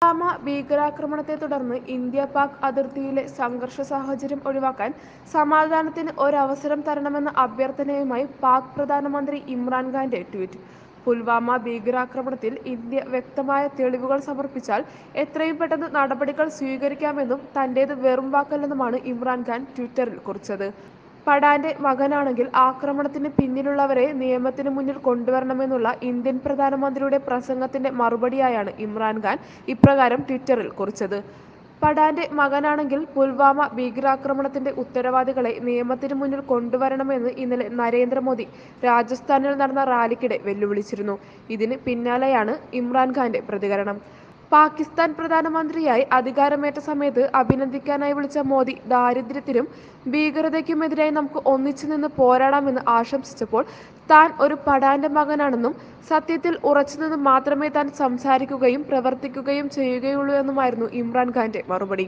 പുൽവാമ ഭീകരാക്രമണത്തെ തുടർന്ന് ഇന്ത്യ-പാക് അതിർത്തിയിലെ സംഘർഷ സാഹചര്യം ഒഴിവാക്കാൻ സമാധാനത്തിന് ഒരവസരം തരണമെന്ന അഭ്യർത്ഥനയുമായി പാക് പ്രധാനമന്ത്രി ഇമ്രാൻഖാന്റെ ട്വീറ്റ്. പുൽവാമ ഭീകരാക്രമണത്തിൽ ഇന്ത്യ വ്യക്തമായ തെളിവുകൾ സമർപ്പിച്ചാൽ എത്രയും പെട്ടെന്ന് നടപടികൾ സ്വീകരിക്കാമെന്നും തന്റേത് വെറും വാക്കല്ലെന്നുമാണ് ഇമ്രാൻഖാൻ ട്വിറ്ററിൽ കുറിച്ചത്. പഠാന്റെ മകനാണെങ്കിൽ ആക്രമണത്തിന് പിന്നിലുള്ളവരെ നിയമത്തിന് മുന്നിൽ കൊണ്ടുവരണമെന്നുള്ള ഇന്ത്യൻ പ്രധാനമന്ത്രിയുടെ പ്രസംഗത്തിന്റെ മറുപടിയായാണ് ഇമ്രാൻഖാൻ ഇപ്രകാരം ട്വിറ്ററിൽ കുറിച്ചത്. പഠാന്റെ മകനാണെങ്കിൽ പുൽവാമ ഭീകരാക്രമണത്തിന്റെ ഉത്തരവാദികളെ നിയമത്തിന് മുന്നിൽ കൊണ്ടുവരണമെന്ന് ഇന്നലെ നരേന്ദ്രമോദി രാജസ്ഥാനിൽ നടന്ന റാലിക്കിടെ വെല്ലുവിളിച്ചിരുന്നു. ഇതിന് പിന്നാലെയാണ് ഇമ്രാൻഖാന്റെ പ്രതികരണം. പാകിസ്ഥാൻ പ്രധാനമന്ത്രിയായി അധികാരമേറ്റ സമയത്ത് അഭിനന്ദിക്കാനായി വിളിച്ച മോദി ദാരിദ്ര്യത്തിനും ഭീകരതയ്ക്കുമെതിരായി നമുക്ക് ഒന്നിച്ചു നിന്ന് പോരാടാമെന്ന് ആശംസിച്ചപ്പോൾ താൻ ഒരു പഠാന്റെ മകനാണെന്നും സത്യത്തിൽ ഉറച്ചുനിന്ന് മാത്രമേ താൻ സംസാരിക്കുകയും പ്രവർത്തിക്കുകയും ചെയ്യുകയുള്ളൂ എന്നുമായിരുന്നു ഇമ്രാൻഖാന്റെ മറുപടി.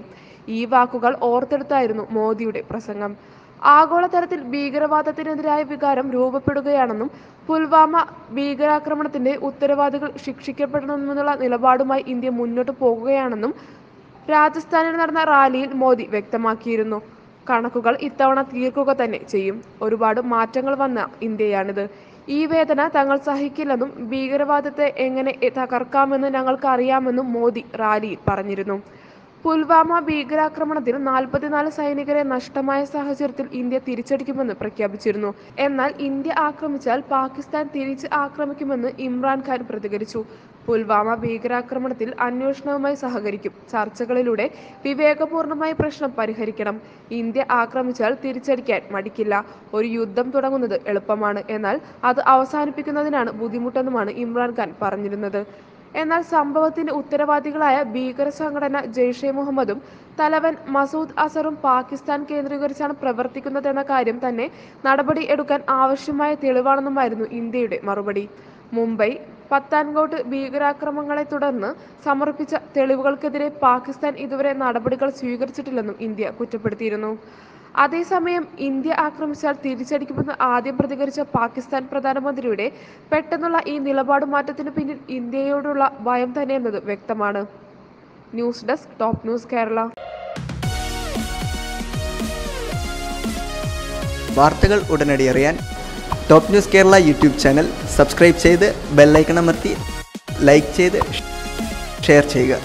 ഈ വാക്കുകൾ ഓർത്തെടുത്തായിരുന്നു മോദിയുടെ പ്രസംഗം. ആഗോളതലത്തിൽ ഭീകരവാദത്തിനെതിരായ വികാരം രൂപപ്പെടുകയാണെന്നും പുൽവാമ ഭീകരാക്രമണത്തിന്റെ ഉത്തരവാദികൾ ശിക്ഷിക്കപ്പെടണമെന്നുള്ള നിലപാടുമായി ഇന്ത്യ മുന്നോട്ട് പോകുകയാണെന്നും രാജസ്ഥാനിൽ നടന്ന റാലിയിൽ മോദി വ്യക്തമാക്കിയിരുന്നു. കണക്കുകൾ ഇത്തവണ തീർക്കുക തന്നെ ചെയ്യും. ഒരുപാട് മാറ്റങ്ങൾ വന്ന ഇന്ത്യയാണിത്. ഈ വേദന തങ്ങൾ സഹിക്കില്ലെന്നും ഭീകരവാദത്തെ എങ്ങനെ തകർക്കാമെന്ന് ഞങ്ങൾക്ക് അറിയാമെന്നും മോദി റാലിയിൽ പറഞ്ഞിരുന്നു. പുൽവാമ ഭീകരാക്രമണത്തിൽ 44 സൈനികരെ നഷ്ടമായ സാഹചര്യത്തിൽ ഇന്ത്യ തിരിച്ചടിക്കുമെന്ന് പ്രഖ്യാപിച്ചിരുന്നു. എന്നാൽ ഇന്ത്യ ആക്രമിച്ചാൽ പാകിസ്ഥാൻ തിരിച്ച് ആക്രമിക്കുമെന്ന് ഇമ്രാൻഖാൻ പ്രതികരിച്ചു. പുൽവാമ ഭീകരാക്രമണത്തിൽ അന്വേഷണവുമായി സഹകരിക്കും. ചർച്ചകളിലൂടെ വിവേകപൂർണമായി പ്രശ്നം പരിഹരിക്കണം. ഇന്ത്യ ആക്രമിച്ചാൽ തിരിച്ചടിക്കാൻ മടിക്കില്ല. ഒരു യുദ്ധം തുടങ്ങുന്നത് എളുപ്പമാണ്, എന്നാൽ അത് അവസാനിപ്പിക്കുന്നതിനാണ് ബുദ്ധിമുട്ടെന്നുമാണ് ഇമ്രാൻഖാൻ പറഞ്ഞിരുന്നത്. എന്നാൽ സംഭവത്തിന്റെ ഉത്തരവാദികളായ ഭീകര സംഘടന ജെയ്ഷെ മുഹമ്മദും തലവൻ മസൂദ് അസറും പാകിസ്ഥാൻ കേന്ദ്രീകരിച്ചാണ് പ്രവർത്തിക്കുന്നതെന്ന കാര്യം തന്നെ നടപടി എടുക്കാൻ ആവശ്യമായ തെളിവാണെന്നുമായിരുന്നു ഇന്ത്യയുടെ മറുപടി. മുംബൈ, പത്താൻകോട്ട് ഭീകരാക്രമണങ്ങളെ തുടർന്ന് സമർപ്പിച്ച തെളിവുകൾക്കെതിരെ പാകിസ്ഥാൻ ഇതുവരെ നടപടികൾ സ്വീകരിച്ചിട്ടില്ലെന്നും ഇന്ത്യ കുറ്റപ്പെടുത്തിയിരുന്നു. അതേസമയം ഇന്ത്യ ആക്രമിച്ചാൽ തിരിച്ചടിക്കുമെന്ന് ആദ്യം പ്രതികരിച്ച പാകിസ്ഥാൻ പ്രധാനമന്ത്രിയുടെ പെട്ടെന്നുള്ള ഈ നിലപാട് മാറ്റത്തിന് പിന്നിൽ ഇന്ത്യയോടുള്ള ഭയം തന്നെയെന്നത് വ്യക്തമാണ്. News desk top news Kerala. വാർത്തകൾ ഉടനടി അറിയാൻ top news Kerala YouTube channel subscribe ചെയ്ത് ബെല്ലൈക്കൺ അമർത്തി ലൈക്ക് ചെയ്ത് ഷെയർ ചെയ്യുക.